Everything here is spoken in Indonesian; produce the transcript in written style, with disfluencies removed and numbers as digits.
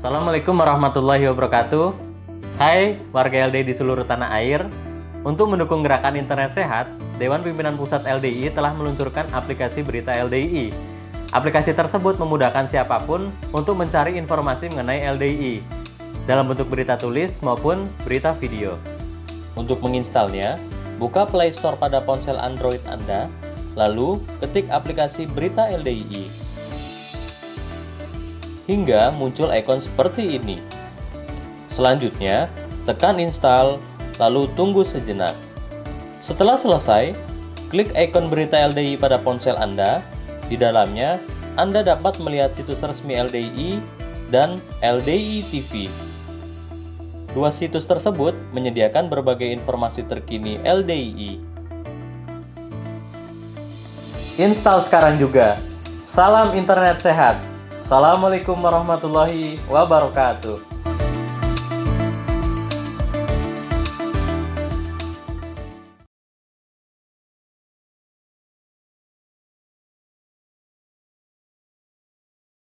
Assalamualaikum warahmatullahi wabarakatuh. Hai warga LDI di seluruh tanah air. Untuk mendukung gerakan internet sehat, Dewan Pimpinan Pusat LDI telah meluncurkan aplikasi Berita LDI. Aplikasi tersebut memudahkan siapapun untuk mencari informasi mengenai LDI dalam bentuk berita tulis maupun berita video. Untuk menginstalnya, buka Play Store pada ponsel Android Anda, lalu ketik aplikasi Berita LDI. Hingga muncul ikon seperti ini. Selanjutnya, tekan install, lalu tunggu sejenak. Setelah selesai, klik ikon Berita LDI pada ponsel Anda. Di dalamnya, Anda dapat melihat situs resmi LDI dan LDI TV. Dua situs tersebut menyediakan berbagai informasi terkini LDI. Install sekarang juga. Salam internet sehat. Assalamualaikum warahmatullahi wabarakatuh.